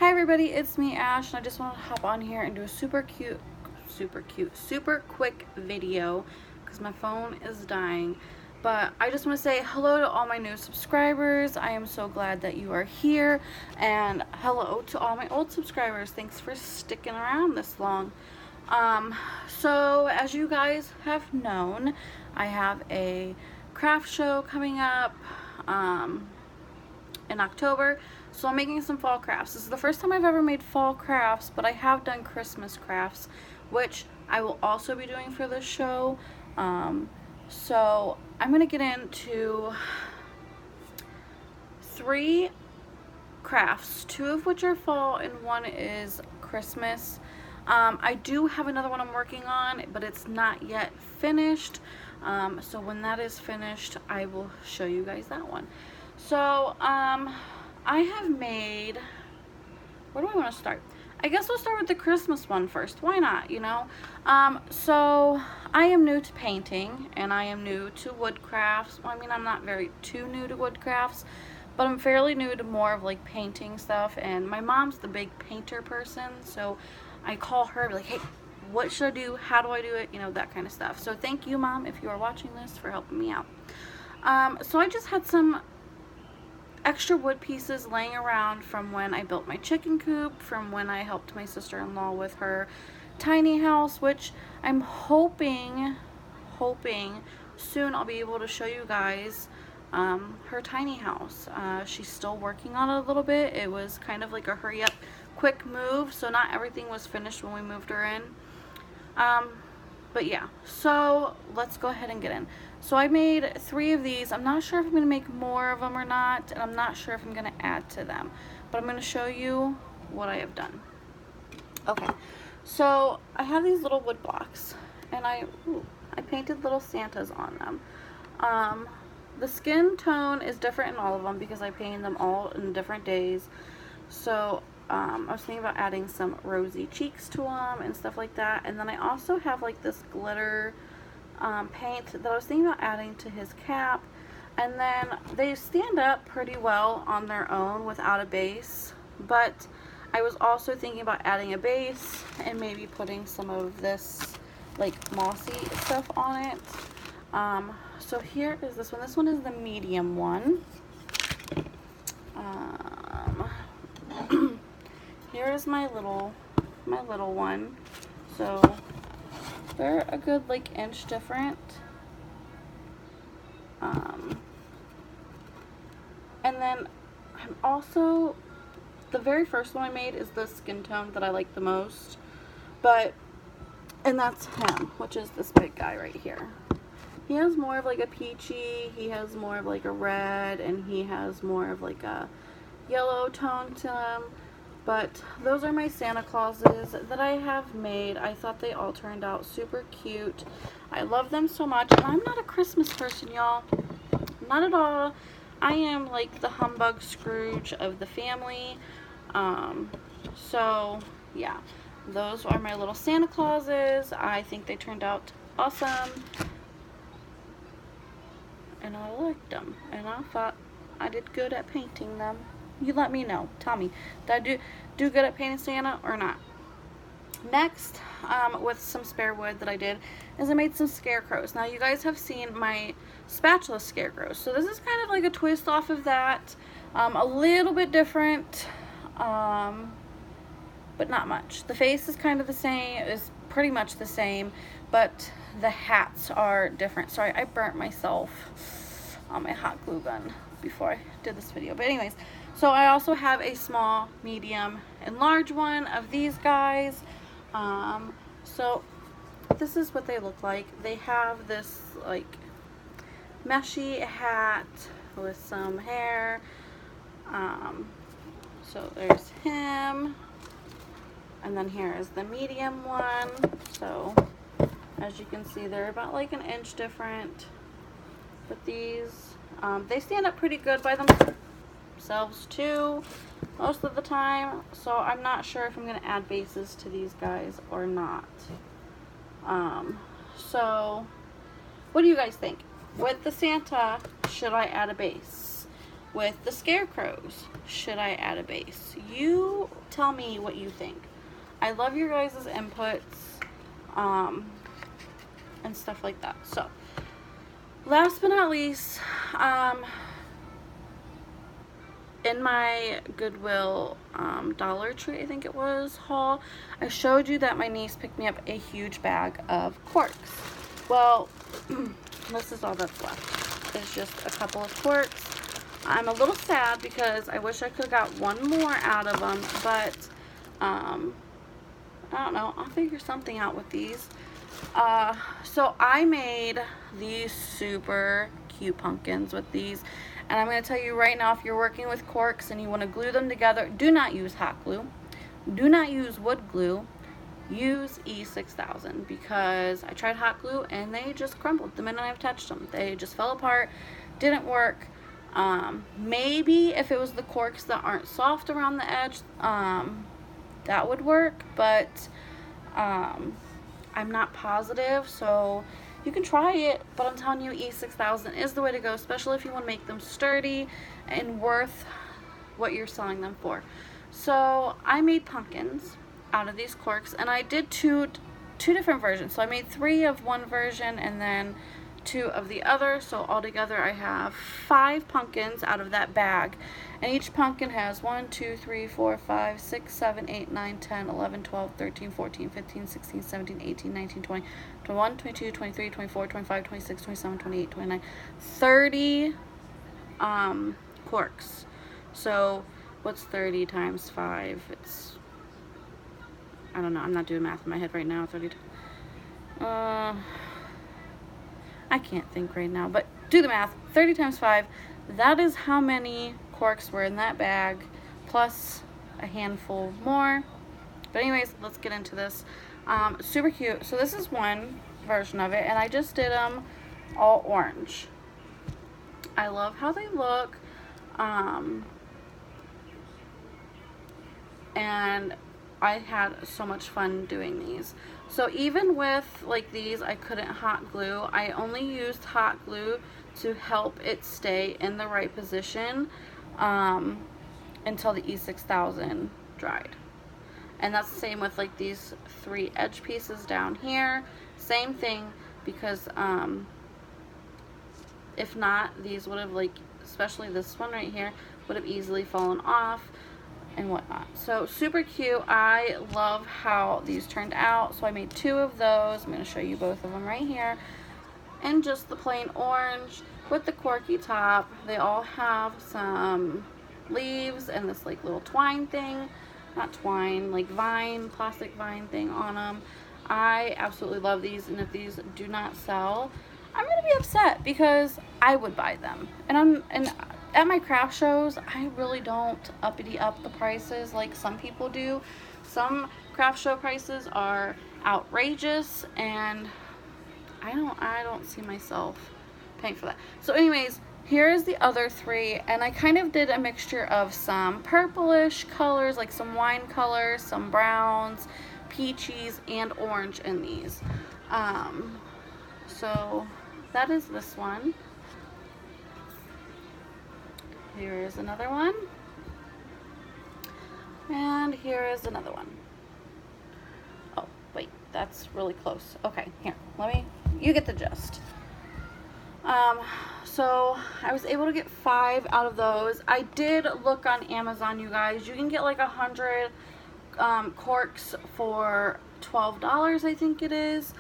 Hi everybody, it's me Ash, and I just want to hop on here and do a super quick video because my phone is dying. But I just want to say hello to all my new subscribers. I am so glad that you are here, and hello to all my old subscribers. Thanks for sticking around this long. So as you guys have known, I have a craft show coming up in October, so I'm making some fall crafts. This is the first time I've ever made fall crafts, but I have done Christmas crafts, which I will also be doing for this show. So I'm gonna get into 3 crafts, 2 of which are fall and 1 is Christmas. I do have another one I'm working on, but it's not yet finished. So when that is finished, I will show you guys that one. So I have made, where do I want to start? I guess we'll start with the Christmas one first. Why not, you know? So I am new to painting, and I am new to wood crafts. Well, I mean, I'm not too new to wood crafts, but I'm fairly new to more of like painting stuff. And my mom's the big painter person, so I call her like, hey, what should I do? How do I do it? You know, that kind of stuff. So thank you, Mom, if you are watching this, for helping me out. So I just had some extra wood pieces laying around from when I built my chicken coop, from when I helped my sister-in-law with her tiny house, which I'm hoping soon I'll be able to show you guys her tiny house. She's still working on it a little bit. It was kind of like a hurry up quick move, so not everything was finished when we moved her in. But yeah, so let's go ahead and get in. So I made 3 of these. I'm not sure if I'm going to make more of them or not, and I'm not sure if I'm going to add to them, but I'm going to show you what I have done. Okay, so I have these little wood blocks, and I painted little Santas on them. The skin tone is different in all of them because I painted them all in different days. So I was thinking about adding some rosy cheeks to them and stuff like that. And then I also have like this glitter paint that I was thinking about adding to his cap. And then they stand up pretty well on their own without a base. But I was also thinking about adding a base and maybe putting some of this like mossy stuff on it. So here is this one. This one is the medium one. Here is my little one. So they're a good like inch different. And then I'm also, the very first one I made is the skin tone that I like the most, and that's him, which is this big guy right here. He has more of like a peachy, he has more of like a red, and he has more of like a yellow tone to him. But those are my Santa Clauses that I have made. I thought they all turned out super cute. I love them so much. And I'm not a Christmas person, y'all. Not at all. I am like the humbug Scrooge of the family. So yeah, those are my little Santa Clauses. I think they turned out awesome, and I liked them, and I thought I did good at painting them. You let me know. Tell me, did I do good at painting Santa or not? Next, with some spare wood that I did, is I made some scarecrows. Now, you guys have seen my spatula scarecrows. So this is kind of like a twist off of that. A little bit different, but not much. The face is kind of the same, is pretty much the same, but the hats are different. Sorry, I burnt myself on my hot glue gun before I did this video. But anyways, so I also have a small, medium, and large one of these guys. So this is what they look like. They have this like meshy hat with some hair. So there's him, and then here is the medium one. So as you can see, they're about like an inch different. But these, they stand up pretty good by themselves too, most of the time. So I'm not sure if I'm going to add bases to these guys or not. So what do you guys think? With the Santa, should I add a base? with the scarecrows. Should I add a base? You tell me what you think. I love your guys' inputs and stuff like that. So last but not least, in my Goodwill Dollar Tree, I think it was, haul, I showed you that my niece picked me up a huge bag of corks. Well, this is all that's left. It's just a couple of corks. I'm a little sad because I wish I could have got one more out of them, but I don't know, I'll figure something out with these. So I made these super cute pumpkins with these, and I'm going to tell you right now, if you're working with corks and you want to glue them together, do not use hot glue, do not use wood glue, use E6000, because I tried hot glue and they just crumbled the minute I've touched them. They just fell apart, didn't work. Maybe if it was the corks that aren't soft around the edge, that would work, but I'm not positive, so you can try it, but I'm telling you, E6000 is the way to go, especially if you want to make them sturdy and worth what you're selling them for. So I made pumpkins out of these corks, and I did two different versions. So I made 3 of one version and then 2 of the other, so altogether I have 5 pumpkins out of that bag, and each pumpkin has 1, 2, 3, 4, 5, 6, 7, 8, 9, 10, 11, 12, 13, 14, 15, 16, 17, 18, 19, 20, 21, 22, 23, 24, 25, 26, 27, 28, 29, 30 corks. So what's 30 times 5? It's, I don't know, I'm not doing math in my head right now. 30 I can't think right now, but do the math. 30 times 5, that is how many corks were in that bag, plus a handful more. But anyways, let's get into this. Super cute. So this is one version of it, and I just did them all orange. I love how they look. And I had so much fun doing these. So even with like these, I couldn't hot glue. I only used hot glue to help it stay in the right position until the E6000 dried. And that's the same with like these 3 edge pieces down here. Same thing, because if not, these would have, like, especially this one right here, would have easily fallen off and whatnot. So super cute. I love how these turned out. So I made 2 of those. I'm going to show you both of them right here. And just the plain orange with the corky top. They all have some leaves and this like little twine thing. Not twine, like vine, plastic vine thing on them. I absolutely love these, and if these do not sell, I'm going to be upset because I would buy them. And at my craft shows, I really don't uppity up the prices like some people do. Some craft show prices are outrageous, and I don't see myself paying for that. So anyways, here is the other 3, and I kind of did a mixture of some purplish colors, like some wine colors, some browns, peaches, and orange in these. So that is this one. Here is another one. And here is another one. Oh, wait, that's really close. Okay, here, you get the gist. So I was able to get 5 out of those. I did look on Amazon, you guys. You can get like 100 corks for $12, I think it is.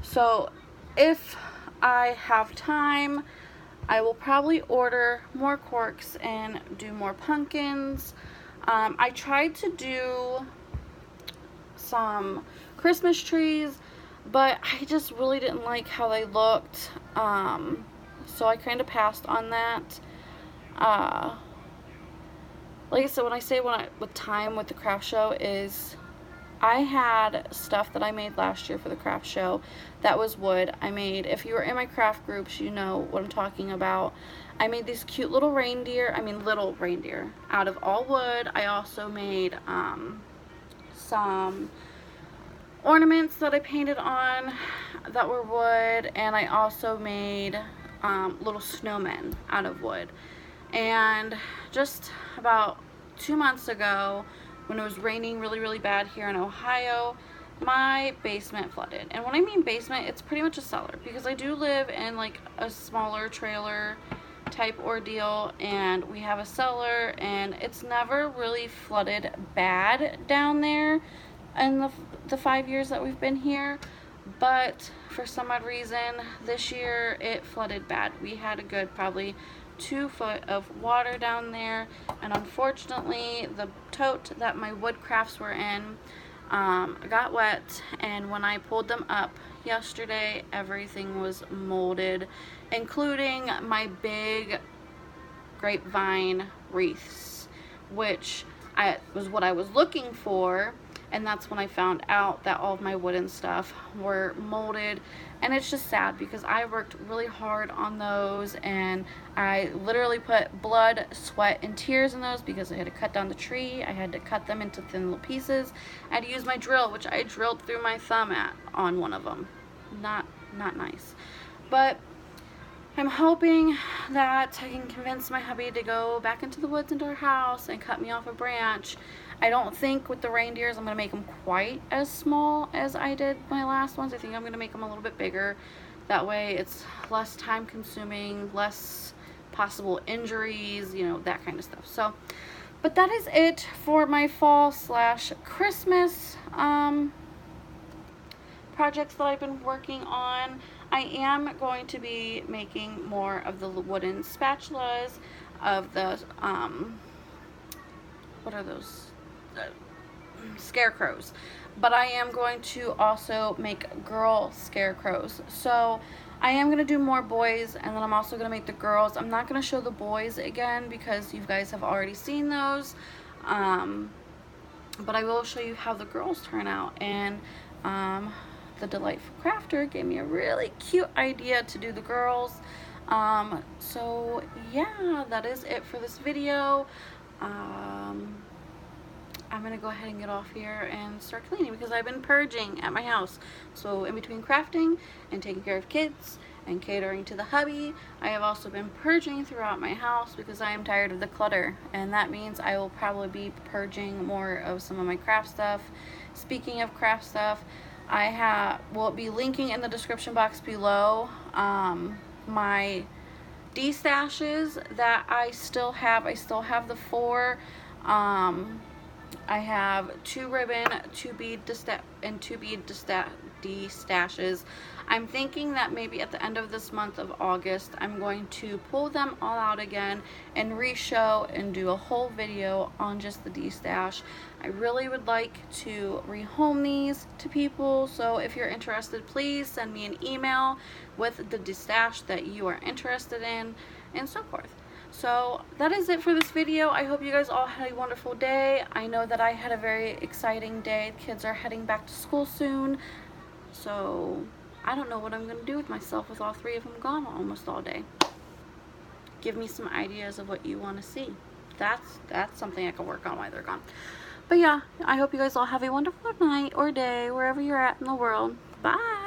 So if I have time, I will probably order more corks and do more pumpkins. I tried to do some Christmas trees, but I just really didn't like how they looked. So I kind of passed on that. Like I said, when I say with time with the craft show is, I had stuff that I made last year for the craft show that was wood. I made, if you were in my craft groups, you know what I'm talking about. I made these cute little reindeer, little reindeer out of all wood. I also made some ornaments that I painted on that were wood, and I also made little snowmen out of wood. And just about 2 months ago, when it was raining really bad here in Ohio, my basement flooded. And when I mean basement, it's pretty much a cellar, because I do live in like a smaller trailer type ordeal, and we have a cellar, and it's never really flooded bad down there in the 5 years that we've been here. But for some odd reason this year it flooded bad. We had a good probably 2 foot of water down there, and unfortunately the tote that my wood crafts were in got wet, and when I pulled them up yesterday, everything was molded, including my big grapevine wreaths, which was what I was looking for. And that's when I found out that all of my wooden stuff were molded. And it's just sad, because I worked really hard on those, and I literally put blood, sweat, and tears in those, because I had to cut down the tree. I had to cut them into thin little pieces. I had to use my drill, which I drilled through my thumb on one of them. Not nice. But I'm hoping that I can convince my hubby to go back into the woods into our house and cut me off a branch. I don't think with the reindeers I'm going to make them quite as small as I did my last ones. I think I'm going to make them a little bit bigger. That way it's less time consuming, less possible injuries, you know, that kind of stuff. So, but that is it for my fall / Christmas projects that I've been working on. I am going to be making more of the wooden spatulas, of the what are those, scarecrows, but I am going to also make girl scarecrows. So I am going to do more boys, and then I'm also going to make the girls. I'm not going to show the boys again because you guys have already seen those, but I will show you how the girls turn out. And the Delightful Crafter gave me a really cute idea to do the girls. So yeah, that is it for this video. I'm gonna go ahead and get off here and start cleaning, because I've been purging at my house. So in between crafting and taking care of kids and catering to the hubby, I have also been purging throughout my house, because I am tired of the clutter, and that means I will probably be purging more of some of my craft stuff. Speaking of craft stuff, will be linking in the description box below my destashes that I still have. I still have the 4. I have 2 ribbon, 2 bead and 2 bead destashes. I'm thinking that maybe at the end of this month of August, I'm going to pull them all out again and re-show and do a whole video on just the destash. I really would like to rehome these to people, so if you're interested, please send me an email with the destash that you are interested in, and so forth. So that is it for this video. I hope you guys all had a wonderful day. I know that I had a very exciting day. Kids are heading back to school soon, so I don't know what I'm going to do with myself with all 3 of them gone almost all day. Give me some ideas of what you want to see. That's something I can work on while they're gone. But yeah, I hope you guys all have a wonderful night or day wherever you're at in the world. Bye!